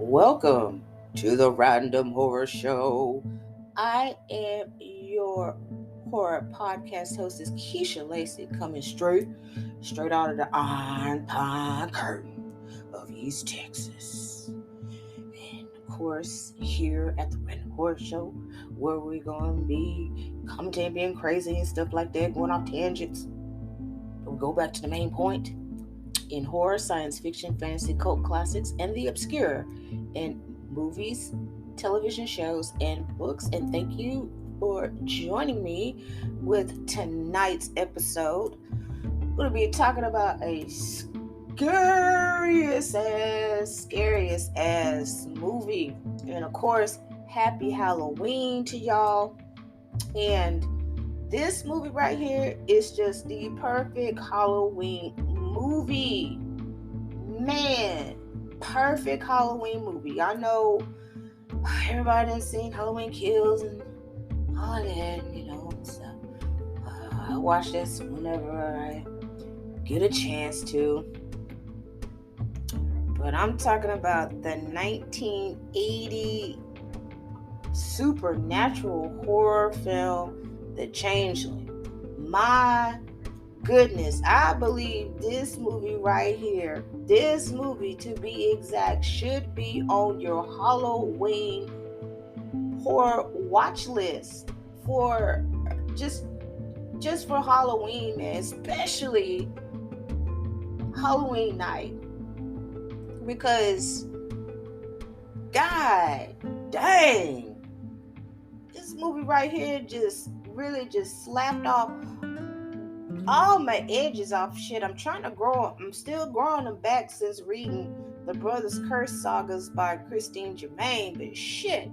Welcome to the Random Horror Show. I am your horror podcast hostess, Keisha Lacey, coming straight out of the Iron Pine Curtain of East Texas. And of course, here at the Random Horror Show, where we're going to be commenting, being crazy and stuff like that, going off tangents. But we go back to the main point in horror, science fiction, fantasy, cult classics, and the obscure in movies, television shows, and books. And thank you for joining me with tonight's episode. I'm going to be talking about a scariest ass movie. And of course, happy Halloween to y'all. And this movie right here is just the perfect Halloween movie. Man, perfect Halloween movie. I know everybody done seen Halloween Kills and all that, so I watch this whenever I get a chance to. But I'm talking about the 1980 supernatural horror film, The Changeling. My goodness, I believe this movie right here, this movie to be exact, should be on your Halloween horror watch list for just for Halloween, man, especially Halloween night, because god dang, this movie right here just really just slapped off all my edges off. Shit, I'm still growing them back since reading the Brothers Curse sagas by Christine Germain. But shit,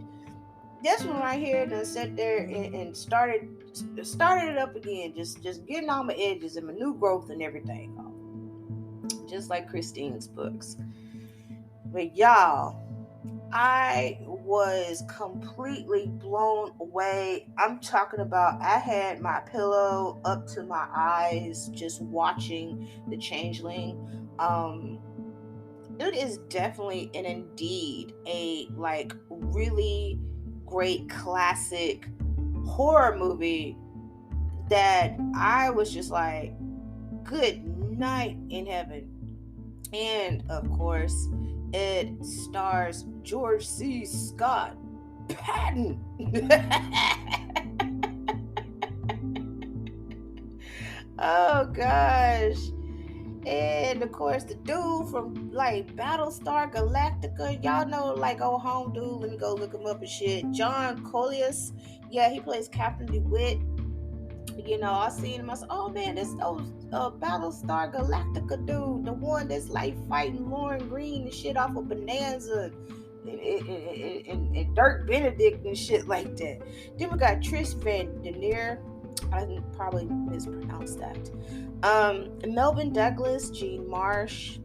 this one right here done sat there and started it up again, just getting all my edges and my new growth and everything off, just like Christine's books. But y'all, I was completely blown away. I'm talking about, I had my pillow up to my eyes just watching The Changeling. It is definitely and indeed a really great classic horror movie that I was just like, good night in heaven. And of course, it stars George C. Scott Patton. Oh gosh. And of course, the dude from Battlestar Galactica, y'all know, old home dude. Let me go look him up and shit. John Coleus. Yeah, he plays Captain DeWitt. I seen him. I said, oh man, this Battlestar Galactica dude, the one that's fighting Lauren Green and shit off of Bonanza and Dirk Benedict and shit like that. Then we got Trish Van Denier. I probably mispronounced that. Melvin Douglas, Gene Marsh.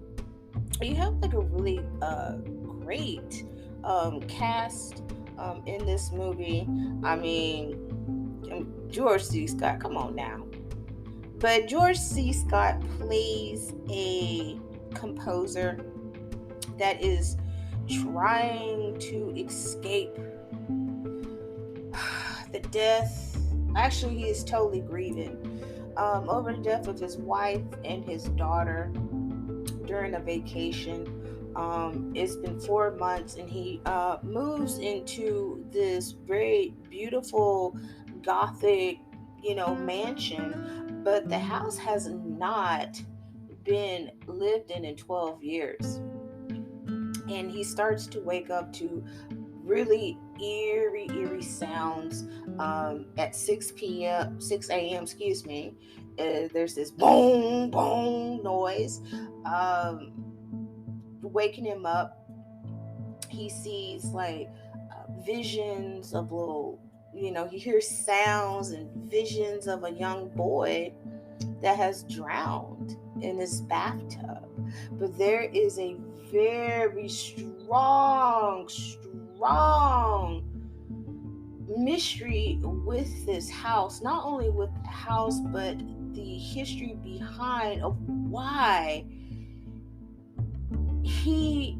You have a really great cast in this movie. I mean, George C. Scott, come on now. But George C. Scott plays a composer that is trying to escape the death. Actually, he is totally grieving over the death of his wife and his daughter during a vacation. It's been 4 months, and he moves into this very beautiful Gothic, mansion, but the house has not been lived in 12 years. And he starts to wake up to really eerie sounds at 6 a.m. There's this boom noise waking him up. He sees visions of little, he hears sounds and visions of a young boy that has drowned in his bathtub. But there is a very strong mystery with this house. Not only with the house, but the history behind of why he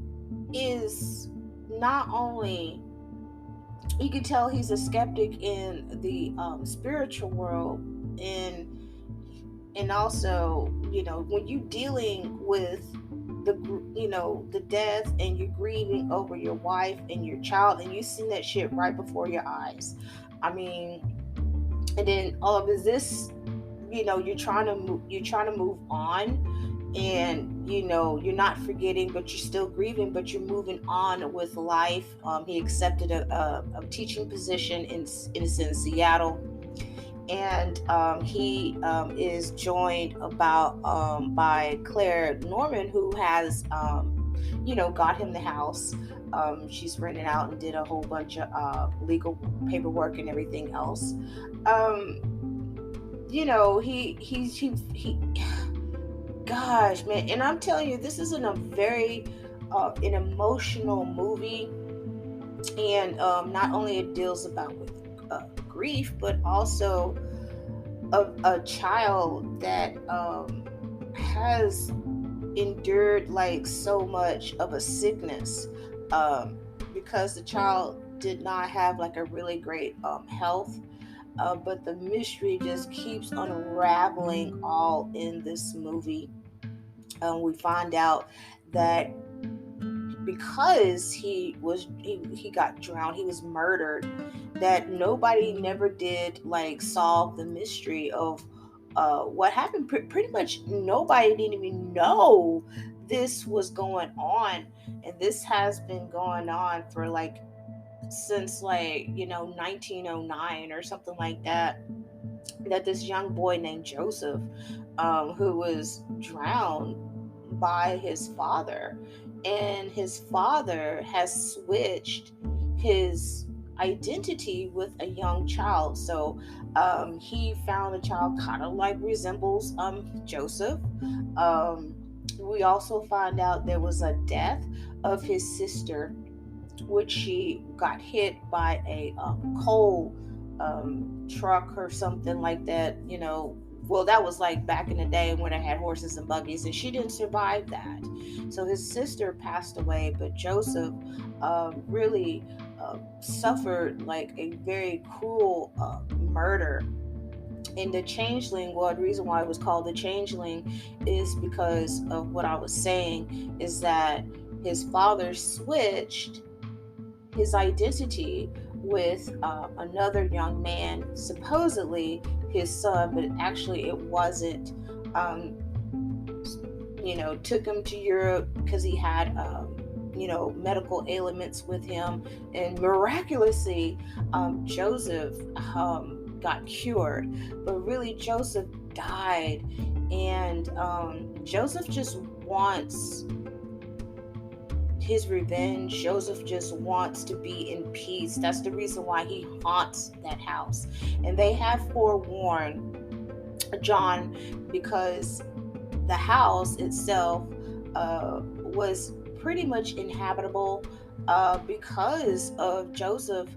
is not only you can tell he's a skeptic in the spiritual world, and also, when you dealing with the death, and you're grieving over your wife and your child, and you seen that shit right before your eyes. I mean, and then all of this, you're trying to move on, and you're not forgetting, but you're still grieving, but you're moving on with life. He accepted a teaching position in Seattle, and he is joined by Claire Norman, who has got him the house. She's rented out and did a whole bunch of legal paperwork and everything else. He gosh, man. And I'm telling you, this isn't a very an emotional movie. And not only it deals about with grief, but also a child that has endured like so much of a sickness, because the child did not have like a really great health. But the mystery just keeps unraveling all in this movie. We find out that because he got drowned, he was murdered, that nobody never did like solve the mystery of what happened. Pretty much nobody didn't even know this was going on, and this has been going on for like since 1909 or something like that. That this young boy named Joseph, who was drowned by his father, and his father has switched his identity with a young child. So he found a child kind of like resembles Joseph. We also find out there was a death of his sister, which she got hit by a coal truck or something like that. Well, that was like back in the day when I had horses and buggies, and she didn't survive that. So his sister passed away, but Joseph really suffered like a very cruel murder. And the changeling, well, the reason why it was called the changeling is because of what I was saying, is that his father switched his identity with another young man, supposedly his son, but actually it wasn't. Took him to Europe because he had medical ailments with him, and miraculously Joseph got cured, but really Joseph died. And Joseph just wants his revenge. Joseph just wants to be in peace. That's the reason why he haunts that house. And they have forewarned John, because the house itself was pretty much inhabitable because of Joseph,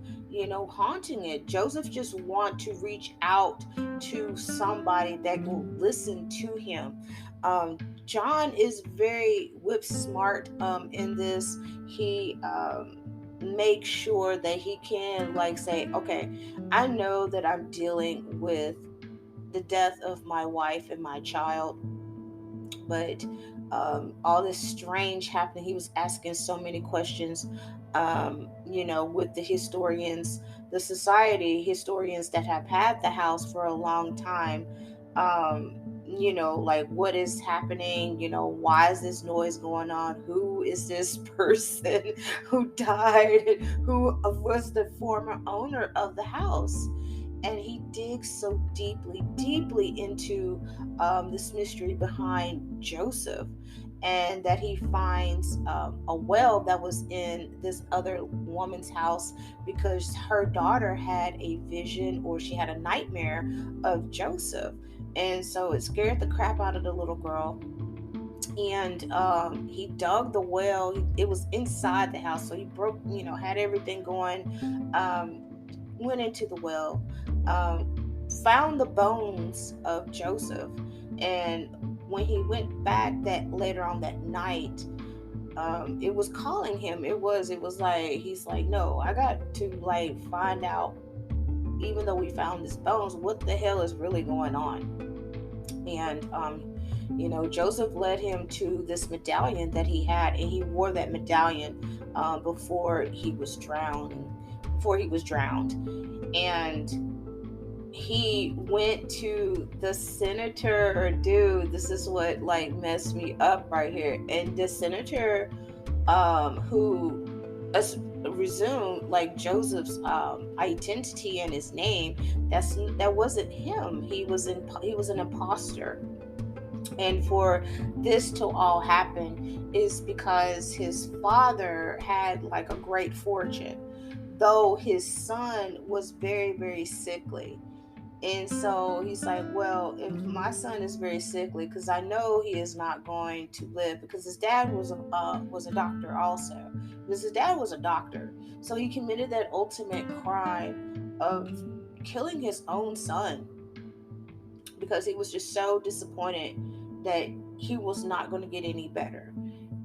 haunting it. Joseph just want to reach out to somebody that will listen to him. John is very whip smart in this. He makes sure that he can like say, okay, I know that I'm dealing with the death of my wife and my child, but all this strange happening. He was asking so many questions, with the historians, the society historians that have had the house for a long time. Like what is happening? Why is this noise going on? Who is this person who died? Who was the former owner of the house? And he digs so deeply, deeply into this mystery behind Joseph, and that he finds a well that was in this other woman's house because her daughter had a vision, or she had a nightmare of Joseph. And so it scared the crap out of the little girl. And he dug the well. It was inside the house, so he broke, had everything going. Went into the well, found the bones of Joseph, and when he went back that later on that night, it was calling him. It was like, he's like, no, I got to like find out, even though we found his bones, what the hell is really going on. And Joseph led him to this medallion that he had, and he wore that medallion before he was drowned. And he went to the senator. Dude, this is what like messed me up right here. And the senator, who resumed like Joseph's identity and his name, that wasn't him. He was an imposter. And for this to all happen is because his father had like a great fortune, though his son was very, very sickly. And so he's like, well, if my son is very sickly, because I know he is not going to live, because his dad was a doctor also. Because his dad was a doctor, so he committed that ultimate crime of killing his own son, because he was just so disappointed that he was not going to get any better.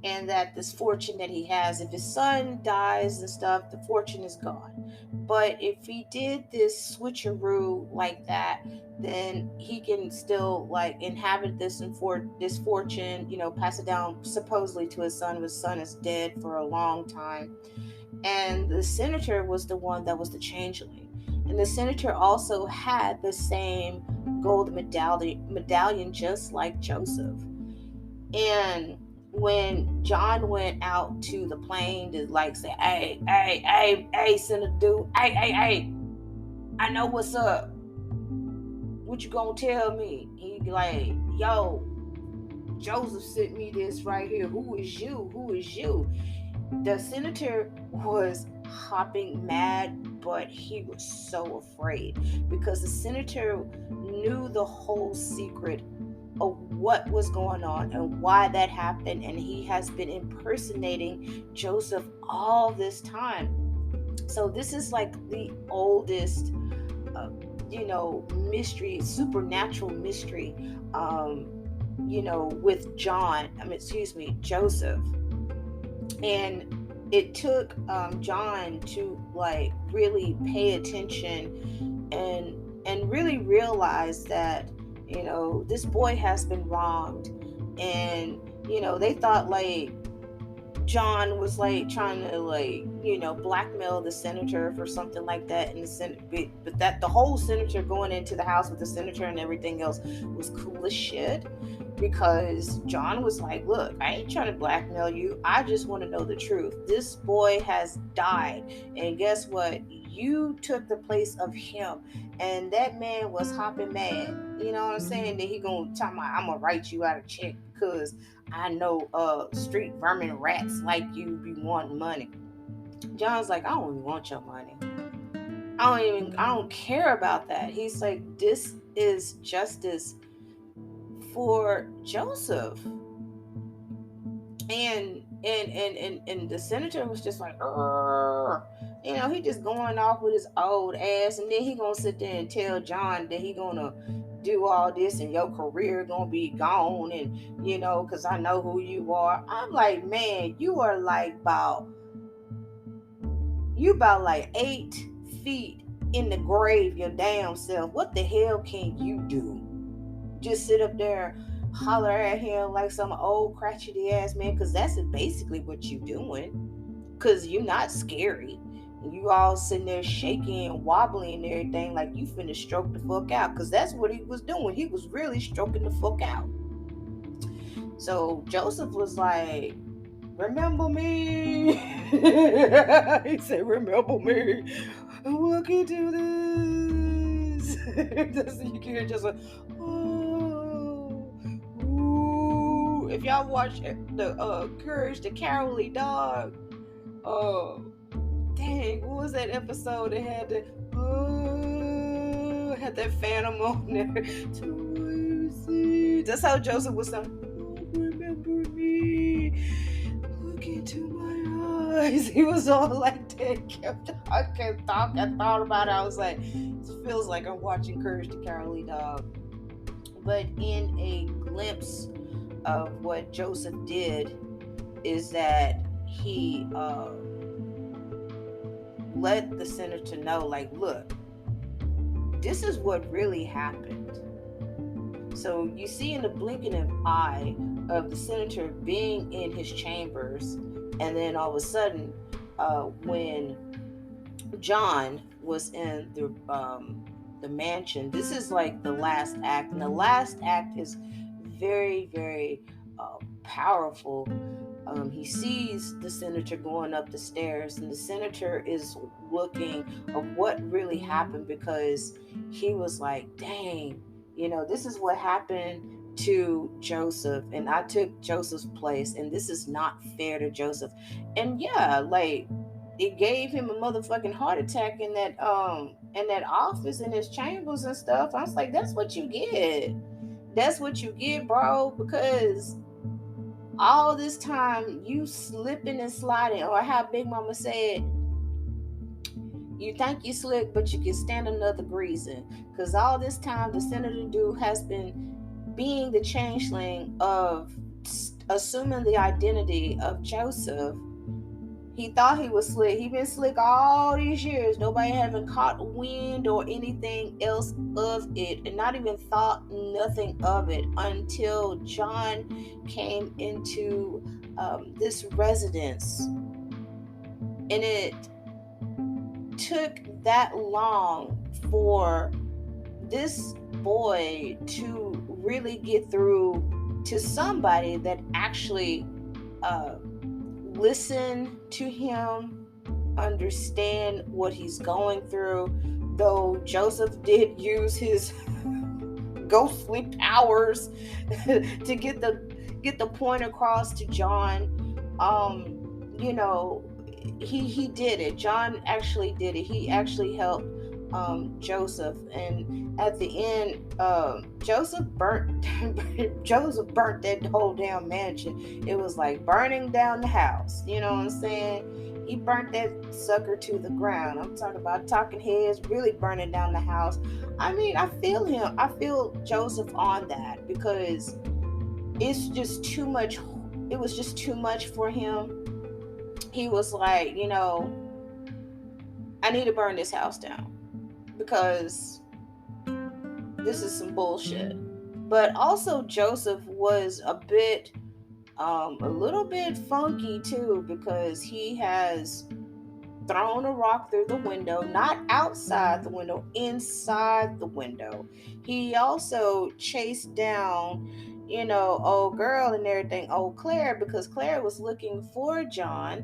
And that this fortune that he has, if his son dies and stuff, the fortune is gone. But if he did this switcheroo like that, then he can still like inhabit this fortune, pass it down supposedly to his son. His son is dead for a long time. And the senator was the one that was the changeling. And the senator also had the same gold medallion just like Joseph. And when John went out to the plane to like say, hey, Senator dude, hey, I know what's up. What you gonna tell me? He like, yo, Joseph sent me this right here. Who is you? The senator was hopping mad, but he was so afraid, because the senator knew the whole secret of what was going on and why that happened, and he has been impersonating Joseph all this time. So this is like the oldest mystery, supernatural mystery, with Joseph. And it took John to like really pay attention and really realize that this boy has been wronged. And they thought like John was like trying to like blackmail the senator for something like that, and but that the whole senator going into the house with the senator and everything else was cool as shit, because John was like, look, I ain't trying to blackmail you, I just want to know the truth. This boy has died, and guess what, you took the place of him. And that man was hopping mad, you know what I'm saying? Then he gonna tell me, I'm gonna write you out a check because I know street vermin rats like you be wanting money. John's like, I don't even want your money. I don't care about that. He's like, this is justice for Joseph. And the senator was just like, he just going off with his old ass, and then he gonna sit there and tell John that he gonna do all this and your career gonna be gone, and because I know who you are. I'm like, man, you are like about 8 feet in the grave your damn self. What the hell can you do? Just sit up there, holler at him like some old crotchety ass man, because that's basically what you doing, because you're not scary. You all sitting there shaking and wobbling and everything like you finna stroke the fuck out, because that's what he was doing. He was really stroking the fuck out. So Joseph was like, remember me? He said, remember me? Look into this. You can hear just like, ooh. If y'all watch the Courage the Cowardly Dog, dang, what was that episode that had that phantom on there? That's how Joseph was saying, remember me, look into my eyes. He was all like that. I kept talking. I thought about it. I was like, it feels like I'm watching Courage the Cowardly Dog. But in a glimpse of what Joseph did, is that he let the senator know, like, look, this is what really happened. So you see in the blinking of an eye of the senator being in his chambers, and then all of a sudden, when John was in the mansion, this is like the last act, and the last act is very, very powerful. He sees the senator going up the stairs, and the senator is looking of what really happened, because he was like, dang, this is what happened to Joseph, and I took Joseph's place, and this is not fair to Joseph. And yeah, like, it gave him a motherfucking heart attack in that office, in his chambers and stuff. I was like, that's what you get. That's what you get, bro, because all this time you slipping and sliding, or how Big Mama said, you think you slick, but you can stand another greasing. Because all this time, the senator dude has been being the changeling of assuming the identity of Joseph. He thought he was slick. He been slick all these years. Nobody haven't caught wind or anything else of it, and not even thought nothing of it until John came into this residence. And it took that long for this boy to really get through to somebody that actually listen to him, understand what he's going through. Though Joseph did use his ghostly powers to get the point across to John. He did it. John actually did it. He actually helped Joseph, and at the end, Joseph burnt that whole damn mansion. It was like burning down the house. You know what I'm saying? He burnt that sucker to the ground. I'm talking about talking heads really burning down the house. I mean, I feel him. I feel Joseph on that, because it's just too much. It was just too much for him. He was like, I need to burn this house down, because this is some bullshit. But also Joseph was a little bit funky too, because he has thrown a rock through the window, not outside the window, inside the window. He also chased down, old girl and everything, old Claire, because Claire was looking for John,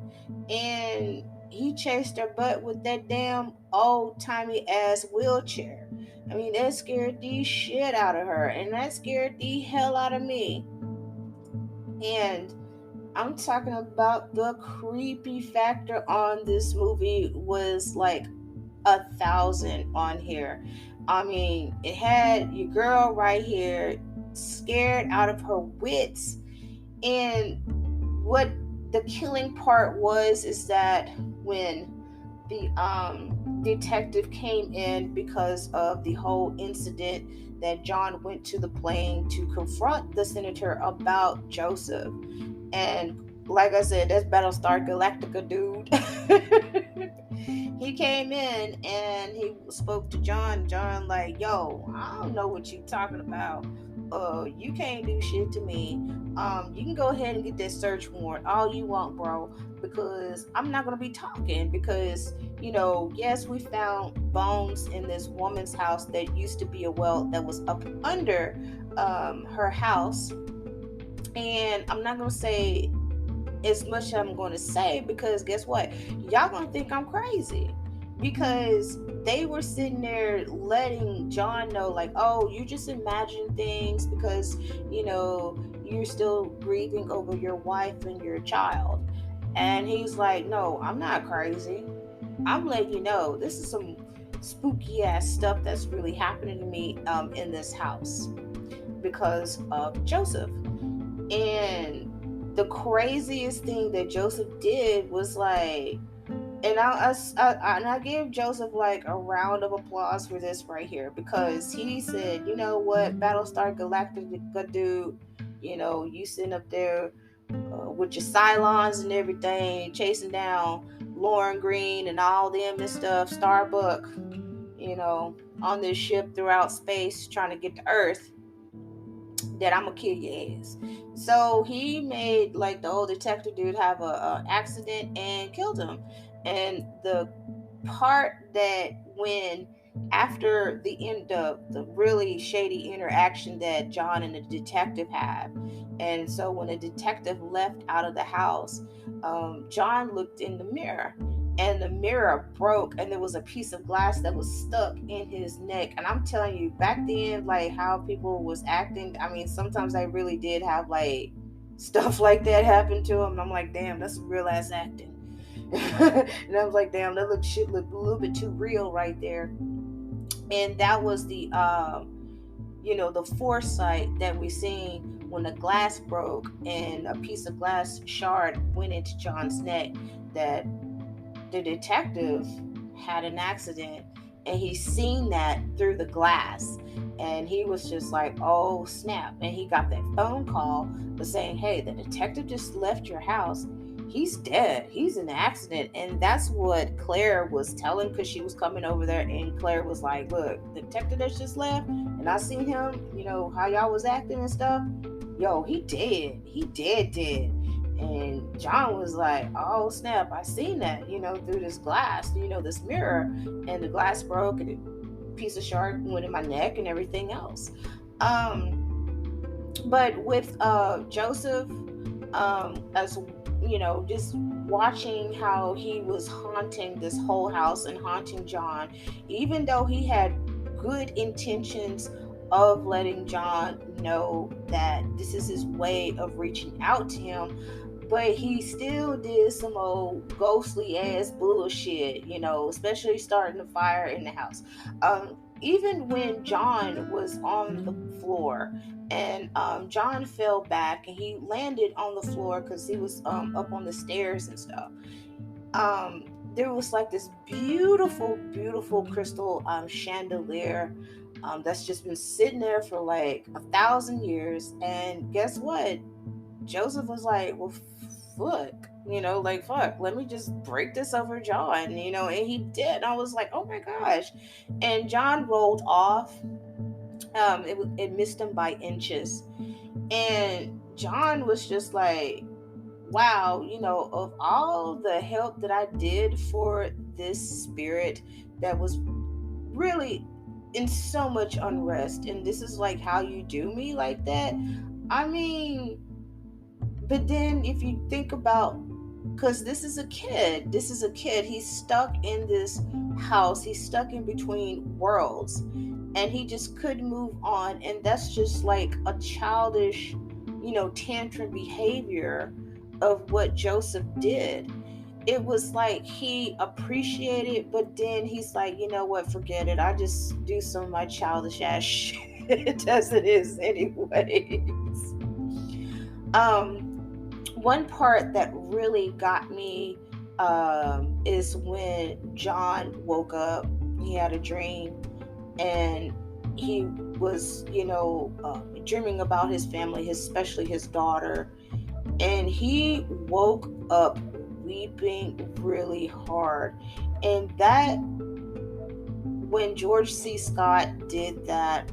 and he chased her butt with that damn old timey ass wheelchair. I mean, that scared the shit out of her, and that scared the hell out of me. And I'm talking about the creepy factor on this movie was like 1,000 on here. I mean, it had your girl right here scared out of her wits. And what the killing part was is that when the detective came in, because of the whole incident that John went to the plane to confront the senator about Joseph. And like I said, that's Battlestar Galactica dude. He came in and he spoke to John. John like, yo, I don't know what you talking about. You can't do shit to me. You can go ahead and get that search warrant all you want, bro, because I'm not gonna be talking, because yes, we found bones in this woman's house that used to be a well that was up under her house. And I'm not gonna say as much as I'm gonna say, because guess what? Y'all gonna think I'm crazy, because they were sitting there letting John know, like, oh, you just imagine things because you're still grieving over your wife and your child. And he's like, no, I'm not crazy. I'm letting you know this is some spooky ass stuff that's really happening to me in this house because of Joseph. And the craziest thing that Joseph did was like, and I give Joseph like a round of applause for this right here, because he said, you know what, Battlestar Galactica dude, you sitting up there with your Cylons and everything, chasing down Lauren Green and all them and stuff, Starbuck, on this ship throughout space trying to get to Earth, that I'm gonna kill your ass. So he made like the old detective dude have a accident and killed him. And the part that when after the end of the really shady interaction that John and the detective have, and so when the detective left out of the house, John looked in the mirror, and the mirror broke, and there was a piece of glass that was stuck in his neck. And I'm telling you, back then, like how people was acting, I mean, sometimes they really did have like stuff like that happen to them. I'm like, damn, that's some real ass acting. And I was like, damn, that shit looked a little bit too real right there. And that was the foresight that we seen when the glass broke and a piece of glass shard went into John's neck, that the detective had an accident, and he seen that through the glass, and he was just like, oh snap. And he got that phone call saying, hey, the detective just left your house, he's dead, he's in an accident. And that's what Claire was telling, because she was coming over there, and Claire was like, look, the detective that just left, and I seen him, how y'all was acting and stuff, yo, he dead. And John was like, oh snap, I seen that, through this glass, this mirror, and the glass broke, and a piece of shard went in my neck and everything else. But with Joseph, as just watching how he was haunting this whole house and haunting John, even though he had good intentions of letting John know that this is his way of reaching out to him, but he still did some old ghostly ass bullshit, especially starting the fire in the house. Even when John was on the floor, and John fell back and he landed on the floor because he was up on the stairs and stuff. There was like this beautiful crystal chandelier that's just been sitting there for like 1,000 years. And guess what? Joseph was like, well, fuck, fuck, let me just break this over John, and he did. I was like, oh my gosh. And John rolled off. It missed him by inches. And John was just like, wow, of all the help that I did for this spirit that was really in so much unrest, and this is like how you do me like that. I mean, but then if you think about, because this is a kid, he's stuck in this house, he's stuck in between worlds, and he just couldn't move on. And that's just like a childish, tantrum behavior of what Joseph did. It was like he appreciated, but then he's like, you know what, forget it, I just do some of my childish ass shit as it is anyways. One part that really got me is when John woke up. He had a dream, and he was, dreaming about his family, especially his daughter. And he woke up weeping really hard. And that, when George C. Scott did that,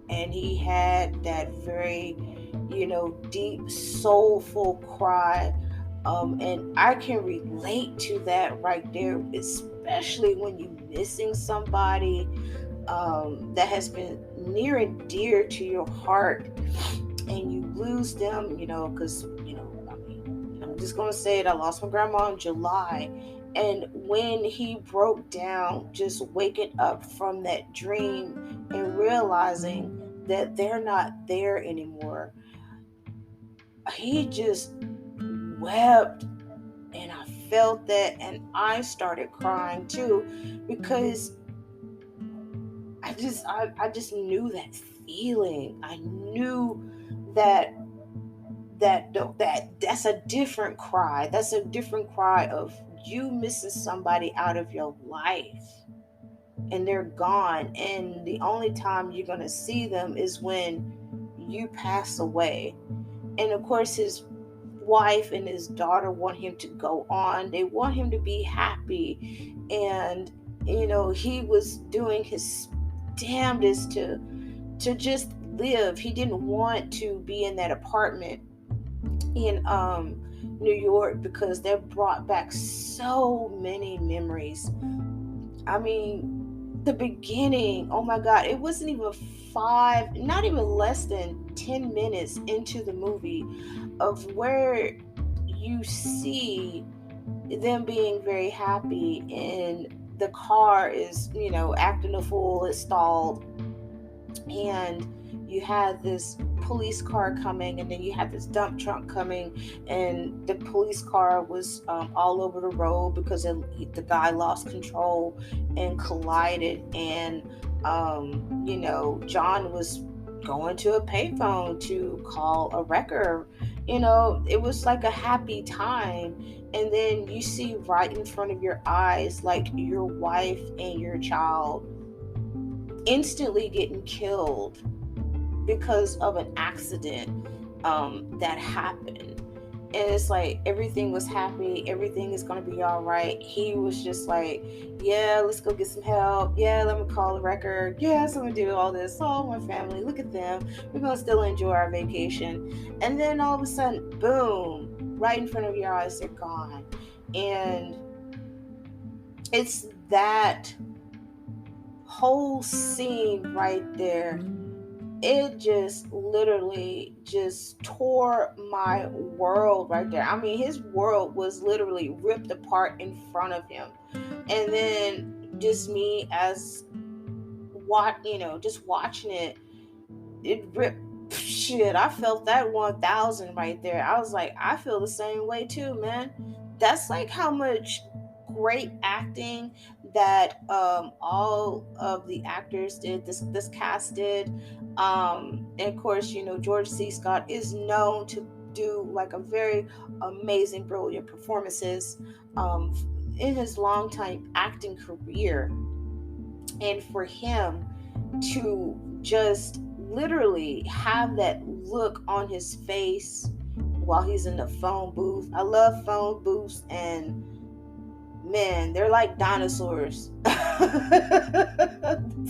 and he had that very, deep, soulful cry. And I can relate to that right there, especially when you're missing somebody that has been near and dear to your heart, and you lose them, because, I mean, I'm just going to say it, I lost my grandma in July. And when he broke down, just waking up from that dream and realizing that they're not there anymore, he just wept. And I felt that, and I started crying too, because I just knew that feeling. I knew that that's a different cry. That's a different cry of you missing somebody out of your life, and they're gone, and the only time you're going to see them is when you pass away. And of course, his wife and his daughter want him to go on. They want him to be happy. And, he was doing his damnedest to just live. He didn't want to be in that apartment in New York because that brought back so many memories. I mean, the beginning, oh my God, it wasn't even not even less than 10 minutes into the movie of where you see them being very happy, and the car is, acting a fool, it's stalled, and you had this police car coming, and then you had this dump truck coming, and the police car was all over the road because the guy lost control and collided. And John was going to a payphone to call a wrecker. It was like a happy time. And then you see right in front of your eyes, like, your wife and your child instantly getting killed because of an accident that happened. And it's like everything was happy, everything is going to be all right. He was just like, yeah, let's go get some help, yeah, let me call the record, yes, I'm gonna do all this, oh, my family, look at them, we're gonna still enjoy our vacation. And then all of a sudden, boom, right in front of your eyes, they're gone. And it's that whole scene right there, it just literally just tore my world right there. I mean, his world was literally ripped apart in front of him. And then just me as just watching it ripped. Shit, I felt that 1000 right there. I was like, I feel the same way too, man. That's like how much great acting that all of the actors did, this cast did. And of course, George C. Scott is known to do like a very amazing, brilliant performances in his long time acting career. And for him to just literally have that look on his face while he's in the phone booth. I love phone booths, and man, they're like dinosaurs.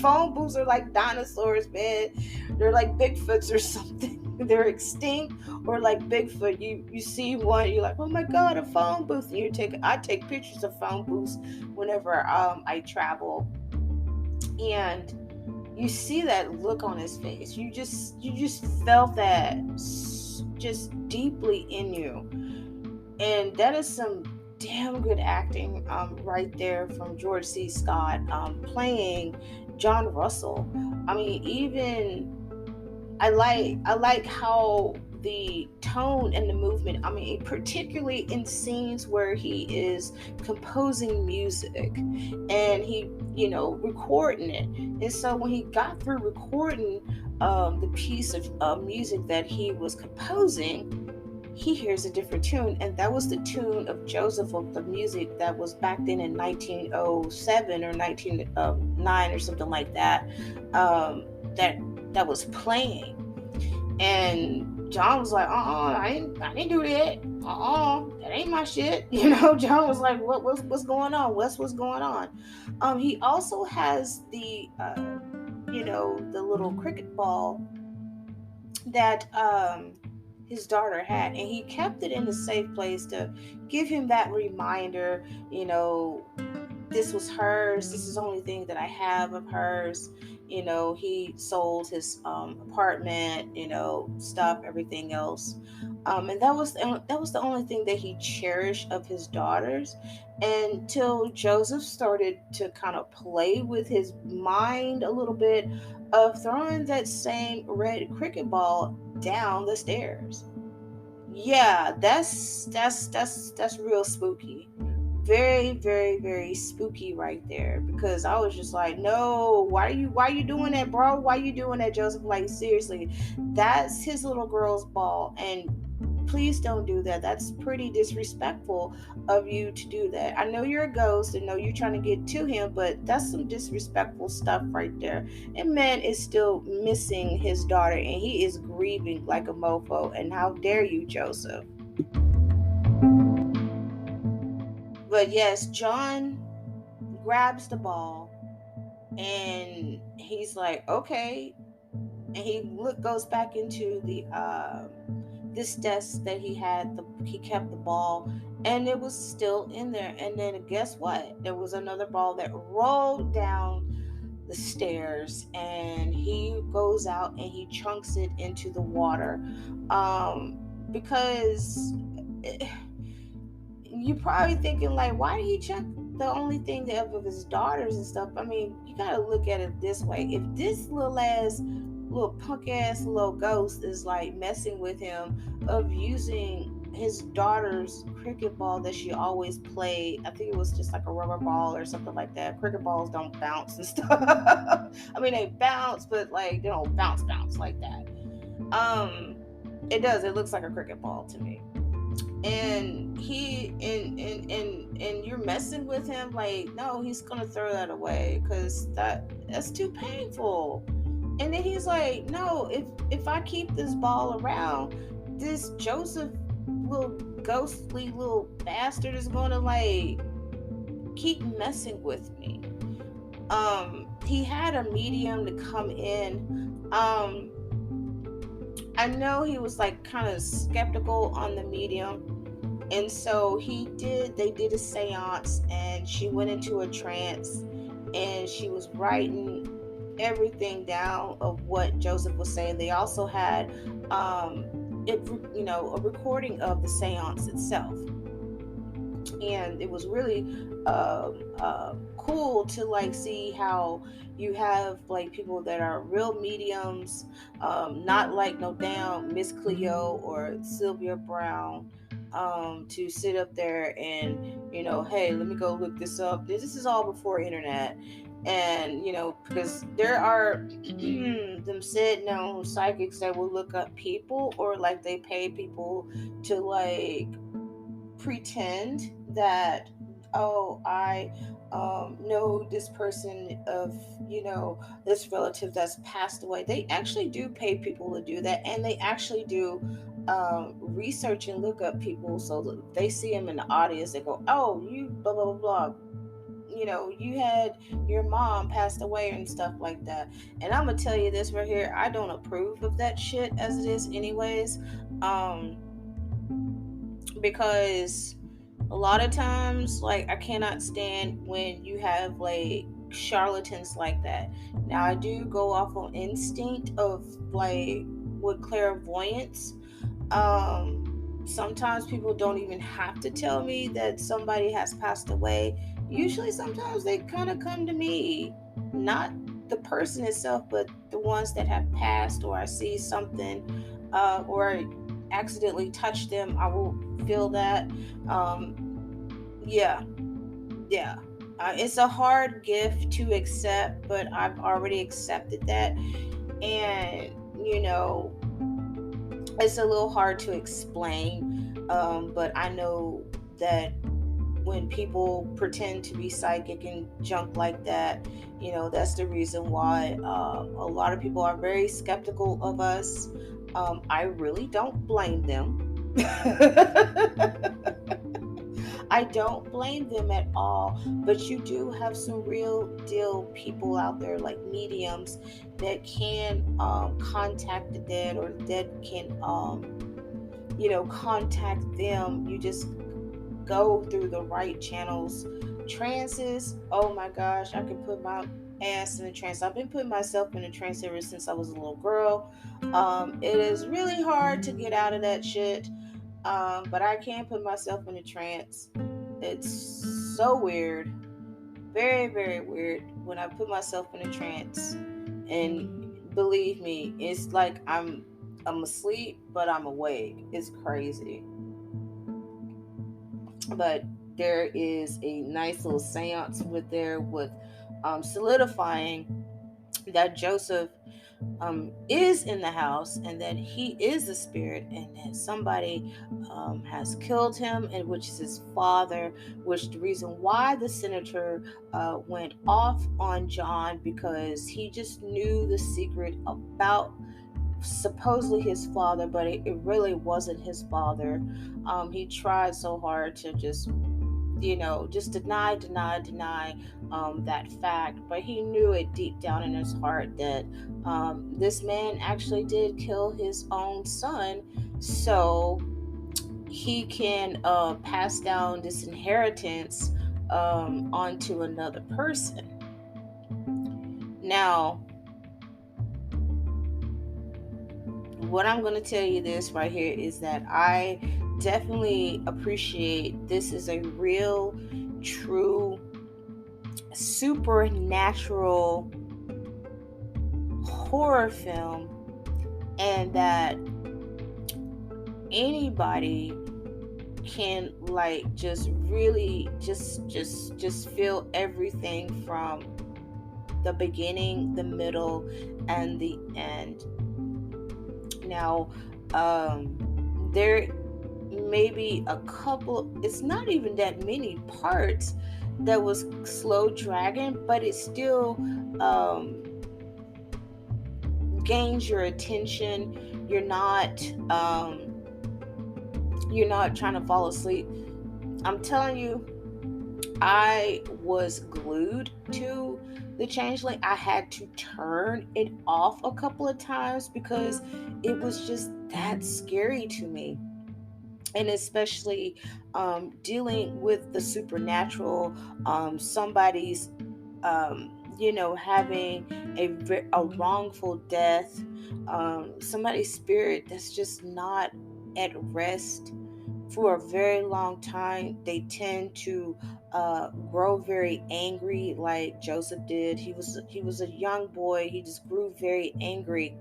Phone booths are like dinosaurs, man. They're like Bigfoots or something. They're extinct, or like Bigfoot. You see one, you're like, oh my God, a phone booth. And I take pictures of phone booths whenever I travel. And you see that look on his face. You just felt that just deeply in you. And that is some damn good acting right there from George C. Scott playing John Russell. I mean, even I like how the tone and the movement, I mean, particularly in scenes where he is composing music and he, recording it. And so when he got through recording the piece of music that he was composing, he hears a different tune, and that was the tune of Joseph, of the music that was back then in 1907 or 1909 or something like that, that was playing. And John was like, I didn't do that. That ain't my shit. John was like, what's going on? What's going on? He also has the the little cricket ball that his daughter had, and he kept it in a safe place to give him that reminder, this was hers, this is the only thing that I have of hers. He sold his apartment, stuff, everything else, and that was the only thing that he cherished of his daughters, until Joseph started to kind of play with his mind a little bit of throwing that same red cricket ball down the stairs. Yeah, that's real spooky. Very, very, very spooky right there, because I was just like, no, why are you doing that, bro? Why are you doing that, Joseph? Like, seriously, that's his little girl's ball, and please don't do that. That's pretty disrespectful of you to do that. I know you're a ghost, and know you're trying to get to him, but that's some disrespectful stuff right there. And man is still missing his daughter, and he is grieving like a mofo. And how dare you, Joseph? But yes, John grabs the ball and he's like, okay. And he goes back into the this desk that he had. He kept the ball, and it was still in there. And then guess what? There was another ball that rolled down the stairs, and he goes out and he chunks it into the water, because you're probably thinking like, why did he chunk the only thing of his daughters and stuff? I mean, you gotta look at it this way. If this little punk ass little ghost is like messing with him of using his daughter's cricket ball that she always played, I think it was just like a rubber ball or something like that. Cricket balls don't bounce and stuff. I mean, they bounce, but like they don't bounce like that. It does. It looks like a cricket ball to me. And and you're messing with him, like, no, he's gonna throw that away because that's too painful. And then he's like, no, if I keep this ball around, this Joseph little ghostly little bastard is gonna like keep messing with me. He had a medium to come in. I know he was like kind of skeptical on the medium, and so they did a seance, and she went into a trance, and she was writing everything down of what Joseph was saying. They also had a recording of the seance itself, and it was really cool to like see how you have like people that are real mediums, not like no damn Miss Cleo or Sylvia Brown, to sit up there and hey, let me go look this up. This is all before internet. And because there are them said known psychics that will look up people, or like they pay people to like pretend that, oh, I know this person of this relative that's passed away. They actually do pay people to do that, and they actually do research and look up people, so that they see them in the audience. They go, oh, you blah blah blah blah, you had your mom passed away and stuff like that. And I'm gonna tell you this right here, I don't approve of that shit as it is anyways, because a lot of times, like, I cannot stand when you have like charlatans like that. Now, I do go off on instinct of like with clairvoyance. Sometimes people don't even have to tell me that somebody has passed away. Usually, sometimes they kind of come to me, not the person itself, but the ones that have passed, or I see something, or I accidentally touch them, I will feel that. Yeah, yeah. It's a hard gift to accept, but I've already accepted that. And, it's a little hard to explain, but I know that when people pretend to be psychic and junk like that, that's the reason why a lot of people are very skeptical of us. I really don't blame them. I don't blame them at all, but you do have some real deal people out there, like mediums, that can contact the dead, or the dead can contact them. You just go through the right channels. Trances, oh my gosh, I can put my ass in a trance. I've been putting myself in a trance ever since I was a little girl. It is really hard to get out of that shit. But I can put myself in a trance. It's so weird. Very, very weird when I put myself in a trance. And believe me, it's like I'm asleep, but I'm awake. It's crazy. But there is a nice little seance with solidifying that Joseph is in the house, and that he is a spirit, and that somebody has killed him, and which is his father, which the reason why the senator went off on John, because he just knew the secret about supposedly his father, but it really wasn't his father. He tried so hard to just just deny that fact. But he knew it deep down in his heart that this man actually did kill his own son, so he can pass down this inheritance onto another person. Now, what I'm going to tell you this right here is that I definitely appreciate this is a real, true, supernatural horror film, and that anybody can like just really just feel everything from the beginning, the middle, and the end. Now, there may be a couple, it's not even that many parts that was slow dragging, but it still gains your attention. You're not trying to fall asleep. I'm telling you, I was glued to the Changeling. I had to turn it off a couple of times because it was just that scary to me. And especially dealing with the supernatural, somebody's having a wrongful death, somebody's spirit that's just not at rest for a very long time. They tend to grow very angry, like Joseph did. He was a young boy. He just grew very angry,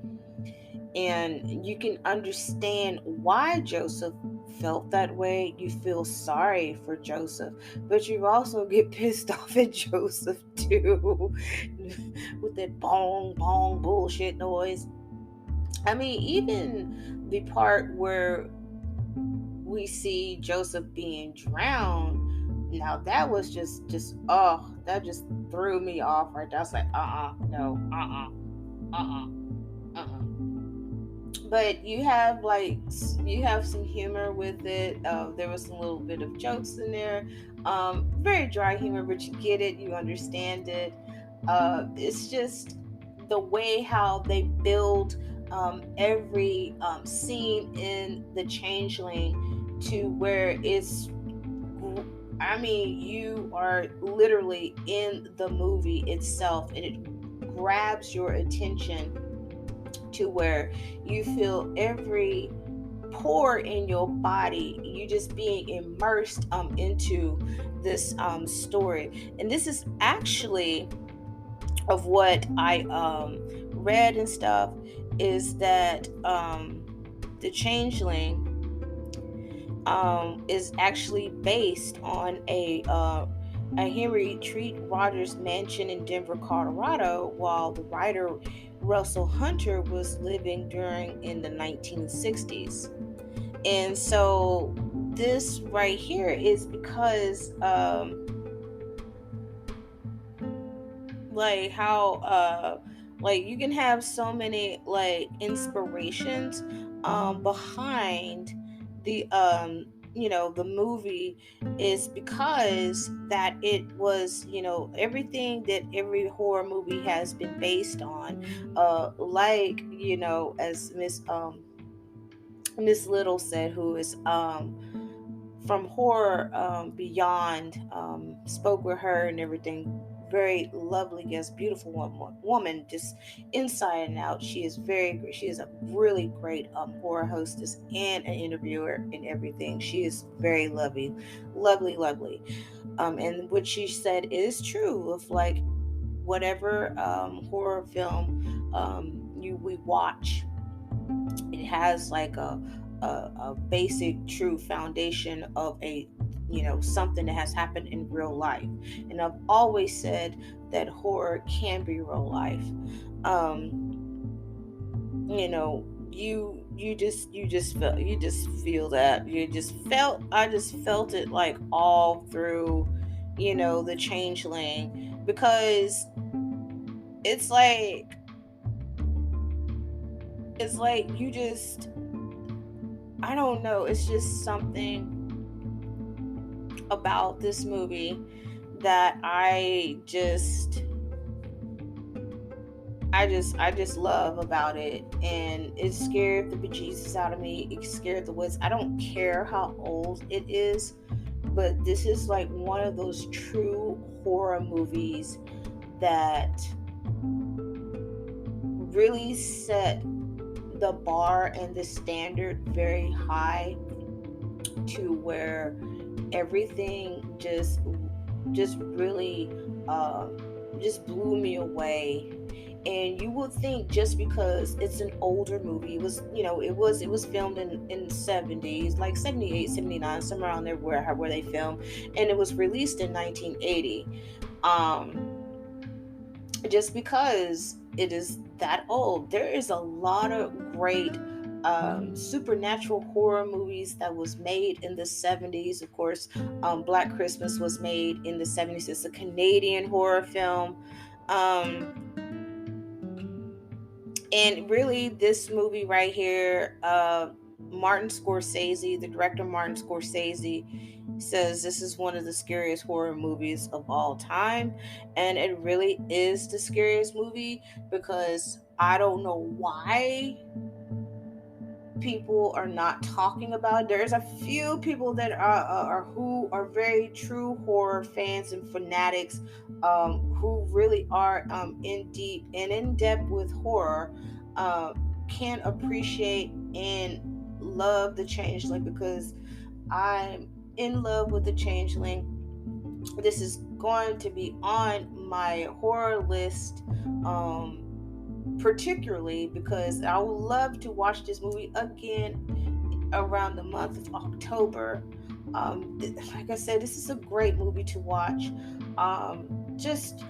and you can understand why Joseph felt that way. You feel sorry for Joseph, but you also get pissed off at Joseph too with that bong bong bullshit noise. I mean, even the part where we see Joseph being drowned. Now that was just that just threw me off right there. I was like, no, but you have some humor with it. There was some little bit of jokes in there. Very dry humor, but you get it, you understand it. It's just the way how they build every scene in the Changeling to where you are literally in the movie itself, and it grabs your attention to where you feel every pore in your body, you just being immersed into this story. And this is actually of what I read and stuff, is that the Changeling is actually based on a Henry Treat Rogers mansion in Denver, Colorado, while the writer Russell Hunter was living in the 1960s. And so this right here is because like how like you can have so many like inspirations behind the the movie, is because that it was everything that every horror movie has been based on, like as Miss Little said, who is from Horror Beyond, spoke with her and everything. Very lovely guest, beautiful woman, just inside and out. She is very great. She is a really great horror hostess and an interviewer and everything. She is very lovely, lovely, lovely. And what she said is true. Of like whatever horror film we watch, it has like a basic true foundation of a something that has happened in real life. And I've always said that horror can be real life. You just feel that. I just felt it like all through the Changeling, because it's like you just, I don't know, it's just something about this movie that I just love about it, and it scared the bejesus out of me. It scared the wits. I don't care how old it is, but this is like one of those true horror movies that really set the bar and the standard very high, to where everything just really just blew me away. And you would think, just because it's an older movie, it was filmed in the 70s, like 78, 79, somewhere around there, where they filmed, and it was released in 1980. um just because it is that old, there is a lot of great supernatural horror movies that was made in the 70s. Of course, Black Christmas was made in the 70s. It's a Canadian horror film. Um, and really, this movie right here, Martin Scorsese, the director Martin Scorsese, says this is one of the scariest horror movies of all time. And it really is the scariest movie, because I don't know why people are not talking about it. There's a few people that are who are very true horror fans and fanatics, who really are in deep and in depth with horror, uh, can appreciate and love the Changeling, because I'm in love with the Changeling. This is going to be on my horror list, particularly because I would love to watch this movie again around the month of October. Like I said, this is a great movie to watch. Just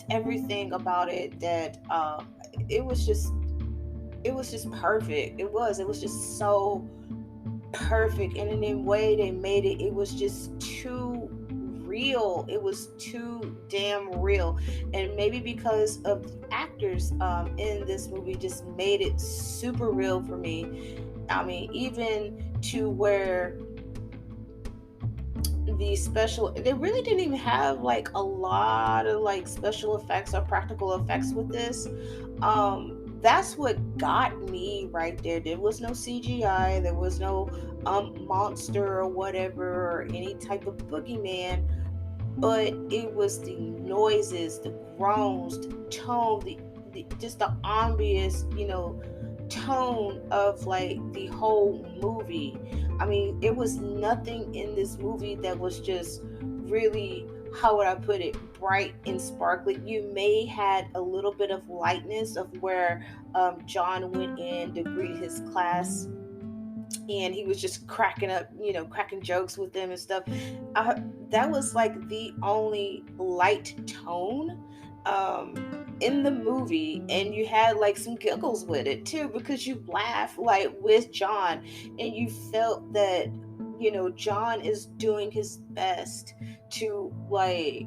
everything about it, that it was just it was just perfect. It was just so perfect, and in a way they made it. It was just too real. It was too damn real, and maybe because of the actors in this movie just made it super real for me. I mean, even to where they really didn't even have like a lot of like special effects or practical effects with this. That's what got me right there. There was no CGI, there was no monster or whatever, or any type of boogeyman, but it was the noises, the groans, the tone, the just the ambience, tone of like the whole movie. I mean, it was nothing in this movie that was just really, how would I put it, bright and sparkly. You may had a little bit of lightness of where John went in to greet his class, and he was just cracking up, cracking jokes with them and stuff. That was like the only light tone in the movie, and you had like some giggles with it too, because you laugh like with John, and you felt that John is doing his best to like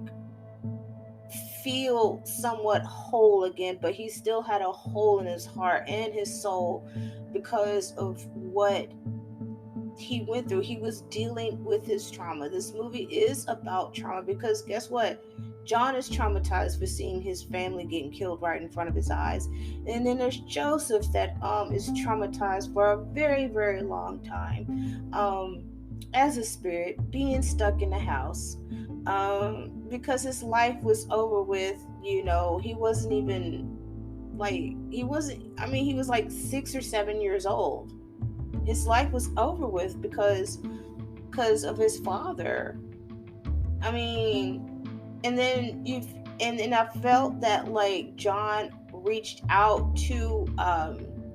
feel somewhat whole again, but he still had a hole in his heart and his soul because of what he went through. He was dealing with his trauma. This movie is about trauma, because guess what? John is traumatized for seeing his family getting killed right in front of his eyes. And then there's Joseph, that is traumatized for a very, very long time, as a spirit, being stuck in the house, because his life was over with. He wasn't even like, he was like 6 or 7 years old. His life was over with because of his father. I mean, and then and I felt that like John reached out to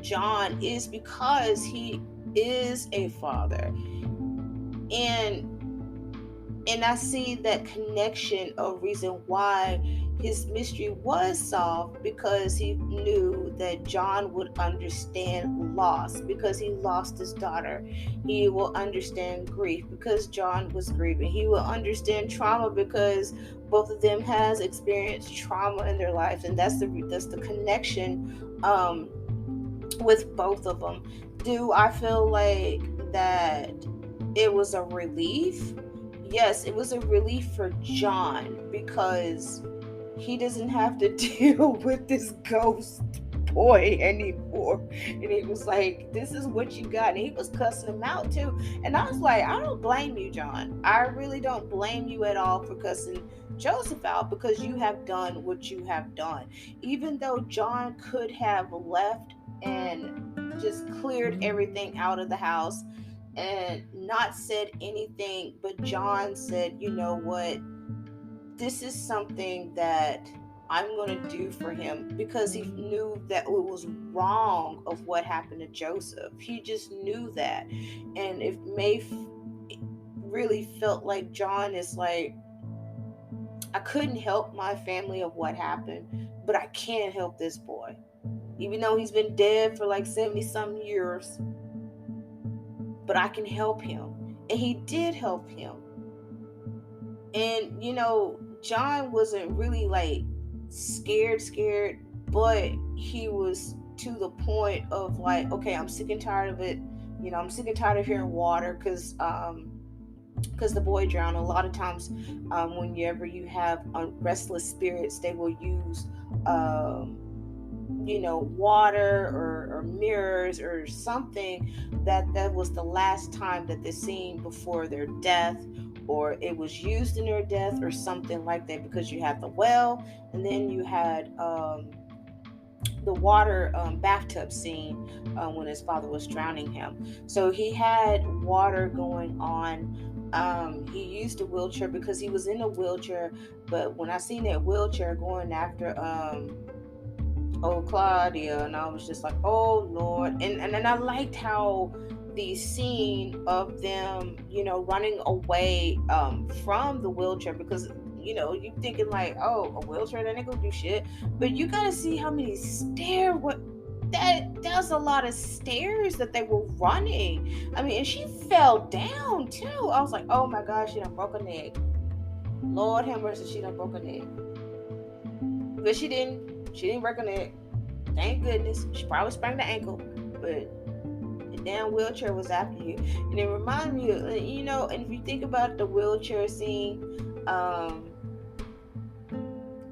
John is because he is a father, and I see that connection, a reason why his mystery was solved, because he knew that John would understand loss because he lost his daughter. He will understand grief because John was grieving. He will understand trauma because both of them has experienced trauma in their life, and that's the connection with both of them. Do I feel like that it was a relief yes, it was a relief for John because he doesn't have to deal with this ghost boy anymore. And he was like, "This is what you got." And he was cussing him out too. And I was like, I don't blame you, John. I really don't blame you at all for cussing Joseph out because you have done what you have done. Even though John could have left and just cleared everything out of the house and not said anything, but John said, "You know what? This is something that I'm going to do for him," because he knew that it was wrong of what happened to Joseph. He just knew that. And if really felt like John is like, I couldn't help my family of what happened, but I can help this boy. Even though he's been dead for like 70 some years, but I can help him. And he did help him. And John wasn't really like scared, but he was to the point of like, okay, I'm sick and tired of it. I'm sick and tired of hearing water because the boy drowned. A lot of times, whenever you have restless spirits, they will use water or mirrors or something that was the last time that they seen before their death, or it was used in their death or something like that, because you had the well, and then you had the water bathtub scene when his father was drowning him. So he had water going on. He used a wheelchair because he was in a wheelchair, but when I seen that wheelchair going after old Claudia, and I was just like, oh Lord. And then I liked how the scene of them, running away from the wheelchair, because you thinking like, oh, a wheelchair, that ain't gonna do shit. But you gotta see how many stairs, that's a lot of stairs that they were running. I mean, and she fell down too. I was like, oh my gosh, she done broke a neck. Lord have mercy, she done broke a neck. But she didn't break a neck. Thank goodness. She probably sprained the ankle, but the damn wheelchair was after you. And it reminded me of, and if you think about the wheelchair scene,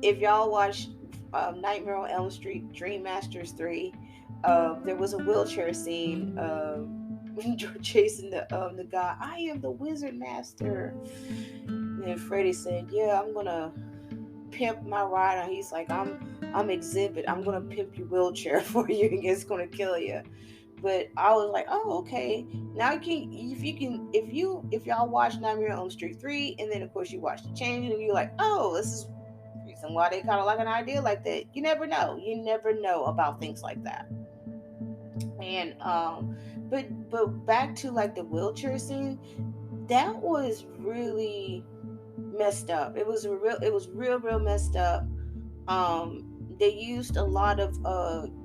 if y'all watch Nightmare on Elm Street, Dream Masters 3, there was a wheelchair scene chasing the guy. I am the Wizard Master. And Freddy said, yeah, I'm going to pimp my ride. And he's like, I'm Exhibit. I'm gonna pimp your wheelchair for you, and it's gonna kill you. But I was like, oh, okay. Now if y'all watch Nightmare on Elm Street 3, and then of course you watch The Changeling, you're like, oh, this is the reason why they kind of like an idea like that. You never know. You never know about things like that. And but back to like the wheelchair scene, that was really messed up. It was real messed up. They used a lot of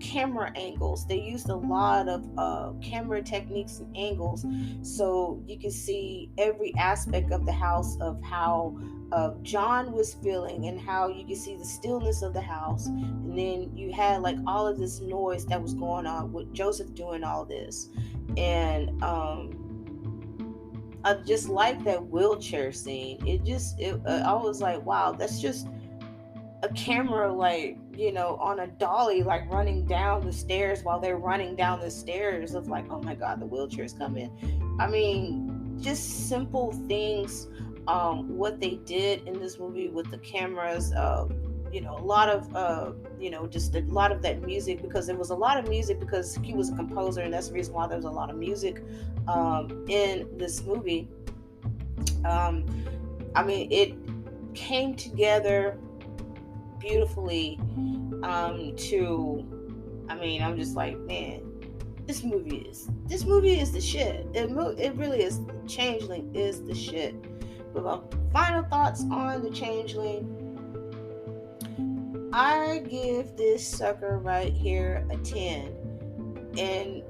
camera angles. They used a lot of camera techniques and angles, so you can see every aspect of the house, of how John was feeling, and how you can see the stillness of the house. And then you had like all of this noise that was going on with Joseph doing all this. And I just like that wheelchair scene. I was like, wow, that's just a camera, like, on a dolly, like running down the stairs while they're running down the stairs, of like, oh my god, the wheelchair's coming. I mean, just simple things. What they did in this movie with the cameras, a lot of just a lot of that music, because there was a lot of music, because he was a composer, and that's the reason why there was a lot of music in this movie. I mean, it came together beautifully. I'm just like, man, this movie is the shit. It really is. Changeling is the shit. But my final thoughts on the Changeling: I give this sucker right here a 10, and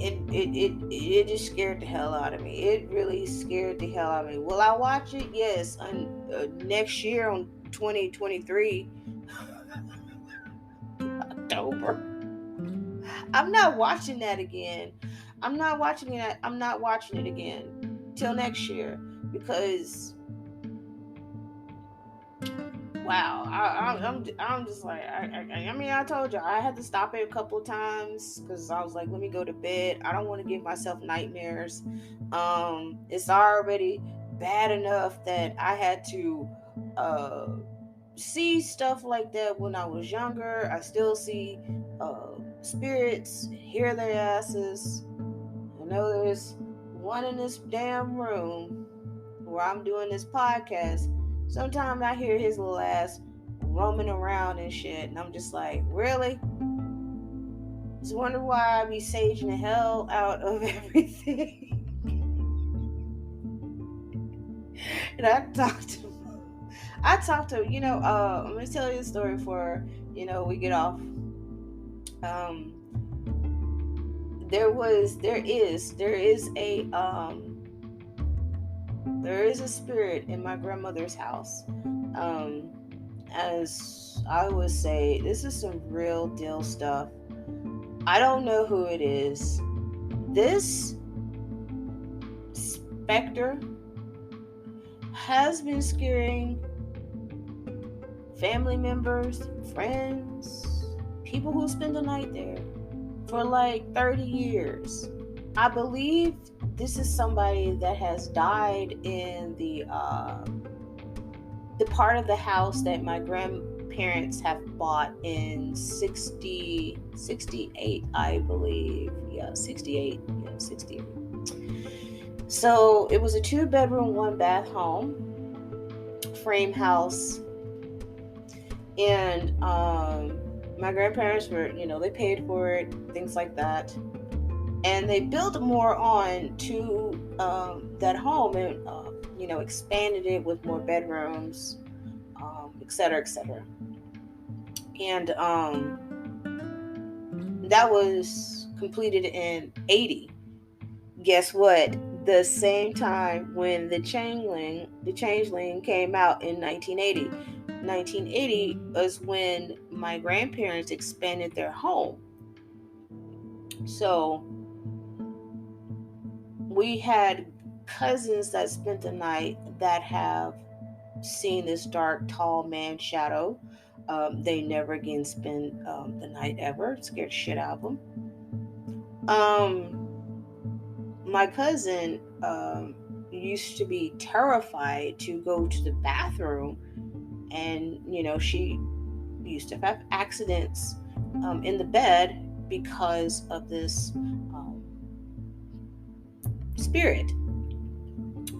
it just scared the hell out of me. It really scared the hell out of me. Will I watch it? Yes, next year on 2023 October. I'm not watching that again. I'm not watching it again. till next year, because wow, I'm just like, I mean, I told you I had to stop it a couple of times because I was like, let me go to bed. I don't want to give myself nightmares. It's already bad enough that I had to see stuff like that when I was younger. I still see spirits, hear their asses. I know there's one in this damn room where I'm doing this podcast. Sometimes I hear his little ass roaming around and shit, and I'm just like, really? Just wonder why I be saging the hell out of everything. And I talked to, I'm gonna tell you a story before, we get off. Um, there is a spirit in my grandmother's house. As I would say, this is some real deal stuff. I don't know who it is. This specter has been scaring family members, friends, people who spend the night there for like 30 years. I believe this is somebody that has died in the part of the house that my grandparents have bought in 68, I believe. Yeah, 68. Yeah, 68. So it was a 2-bedroom, 1-bath home, frame house. And my grandparents were, they paid for it, things like that. And they built more on to that home and, expanded it with more bedrooms, et cetera, et cetera. And that was completed in 80. Guess what? The same time when the Changeling came out in 1980. 1980 was when my grandparents expanded their home. So we had cousins that spent the night that have seen this dark, tall man shadow. They never again spend the night ever. It scared shit out of them. My cousin used to be terrified to go to the bathroom, and she used to have accidents in the bed because of this spirit.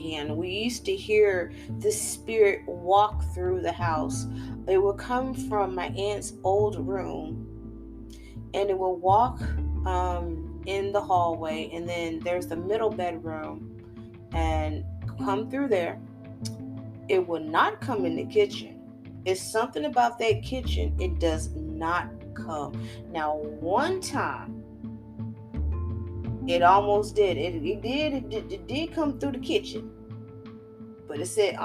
And we used to hear this spirit walk through the house. It would come from my aunt's old room, and it would walk in the hallway, and then there's the middle bedroom, and come through there. It would not come in the kitchen. It's something about that kitchen. It does not come. Now, one time, it almost did. It did come through the kitchen. But it said,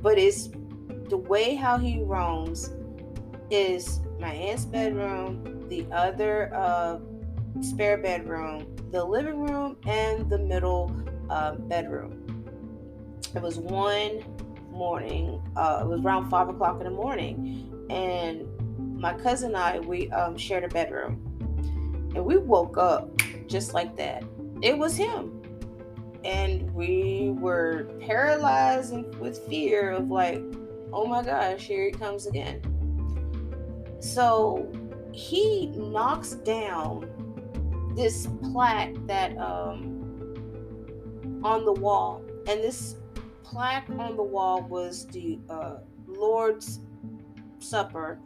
But it's the way how he roams is my aunt's bedroom, the other spare bedroom, the living room, and the middle bedroom. It was one morning. It was around 5 o'clock in the morning, and my cousin and I, we shared a bedroom, and we woke up just like that. It was him, and we were paralyzed with fear of like, oh my gosh, here he comes again. So he knocks down this plaque that on the wall, and this plaque on the wall was the Lord's Supper,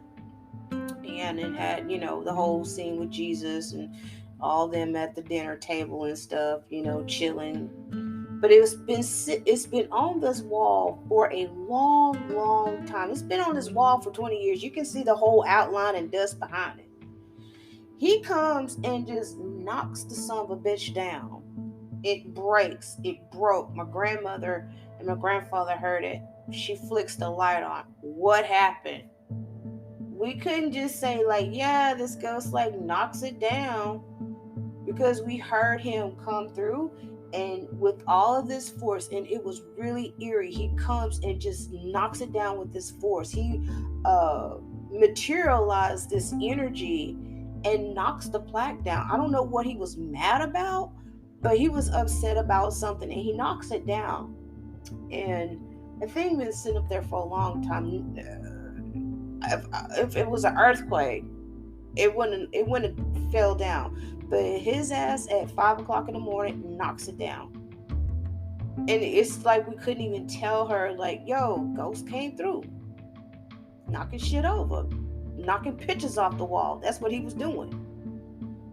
and it had the whole scene with Jesus and all them at the dinner table and stuff, chilling. But it's been on this wall for a long time. It's been on this wall for 20 years. You can see the whole outline and dust behind it. He comes and just knocks the son of a bitch down. It breaks. It broke. My grandmother and my grandfather heard it. She flicks the light on. What happened? We couldn't just say like, yeah, this ghost like knocks it down, because we heard him come through And with all of this force, and it was really eerie, he comes and just knocks it down with this force. He materialized this energy and knocks the plaque down. I don't know what he was mad about, but he was upset about something, and he knocks it down. And the thing been sitting up there for a long time. If it was an earthquake, it wouldn't fell down. But his ass at 5 o'clock in the morning knocks it down. And it's like we couldn't even tell her, like, yo, ghost came through, knocking shit over, knocking pictures off the wall. That's what he was doing.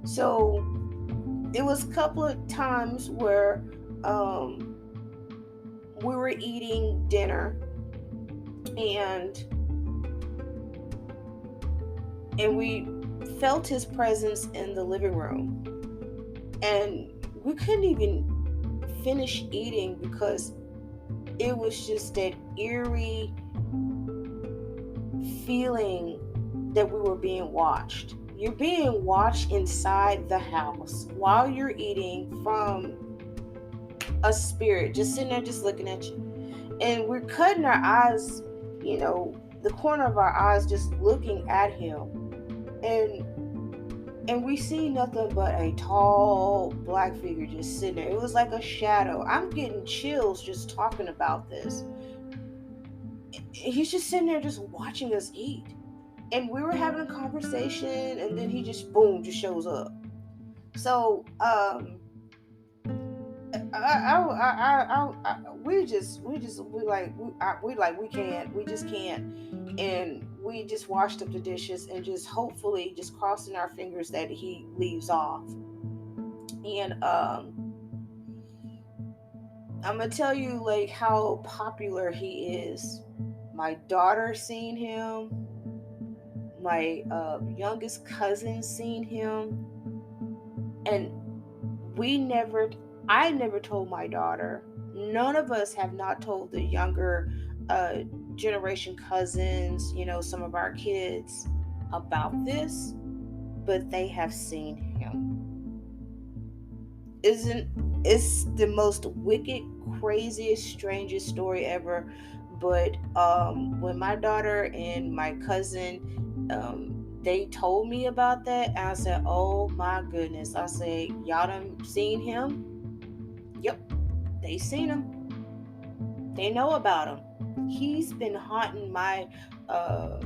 So it was a couple of times where we were eating dinner, and we felt his presence in the living room, and we couldn't even finish eating because it was just that eerie feeling that we were being watched. You're being watched inside the house while you're eating from a spirit just sitting there just looking at you. And we're cutting our eyes, the corner of our eyes just looking at him. And we see nothing but a tall black figure just sitting there. It was like a shadow. I'm getting chills just talking about this. He's just sitting there just watching us eat. And we were having a conversation, and then he just boom just shows up. So we just can't, and we just washed up the dishes and just hopefully just crossing our fingers that he leaves off. And I'm gonna tell you like how popular he is. My daughter seen him. My youngest cousin seen him, and I never told my daughter. None of us have not told the younger generation cousins, some of our kids about this, but they have seen him. Isn't It's the most wicked, craziest, strangest story ever. But when my daughter and my cousin they told me about that, and I said, oh my goodness. I said, y'all done seen him? Yep, they seen him. They know about him. He's been haunting my uh,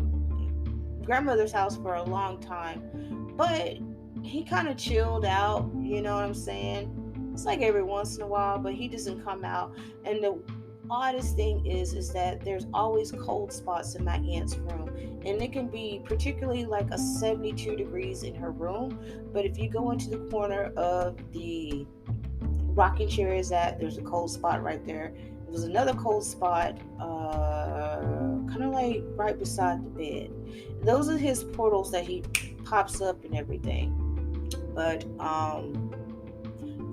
grandmother's house for a long time, but he kind of chilled out. You know what I'm saying? It's like every once in a while, but he doesn't come out. And the oddest thing is that there's always cold spots in my aunt's room, and it can be particularly like a 72 degrees in her room. But if you go into the corner of the rocking chair is at, there's a cold spot right there. There was another cold spot kind of like right beside the bed. Those are his portals that he pops up and everything. But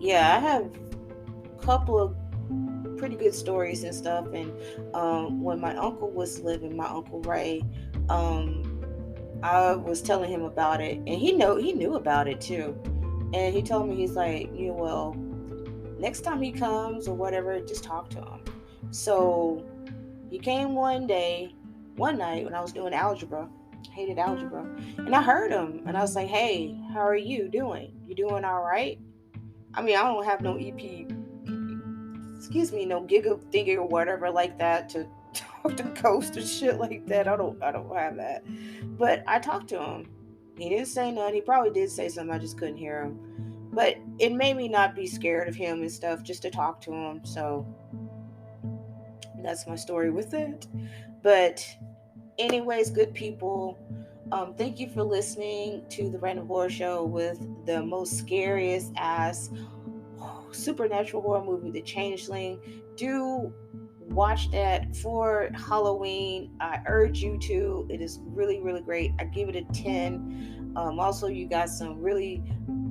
yeah, I have a couple of pretty good stories and stuff. And when my uncle was living, my uncle Ray, I was telling him about it, and he knew about it too. And he told me, he's like, well, next time he comes or whatever, just talk to him. So he came one night when I was doing algebra. Hated algebra. And I heard him, and I was like, hey, how are you doing? You doing all right? I mean, I don't have no EP, no giga thingy or whatever like that to talk to ghosts or shit like that. I don't have that. But I talked to him. He didn't say nothing. He probably did say something. I just couldn't hear him. But it made me not be scared of him and stuff, just to talk to him. So that's my story with it. But anyways, good people, thank you for listening to the Random Horror Show with the most scariest ass supernatural horror movie, The Changeling. Do watch that for Halloween. I urge you to. It is really, really great. I give it a 10. Also, you got some really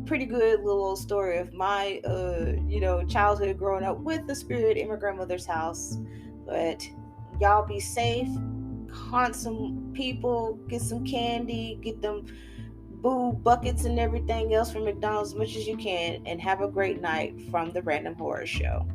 pretty good little old story of my childhood growing up with the spirit in my grandmother's house. But y'all be safe, haunt some people, get some candy, get them boo buckets and everything else from McDonald's as much as you can, and have a great night from the Random Horror Show.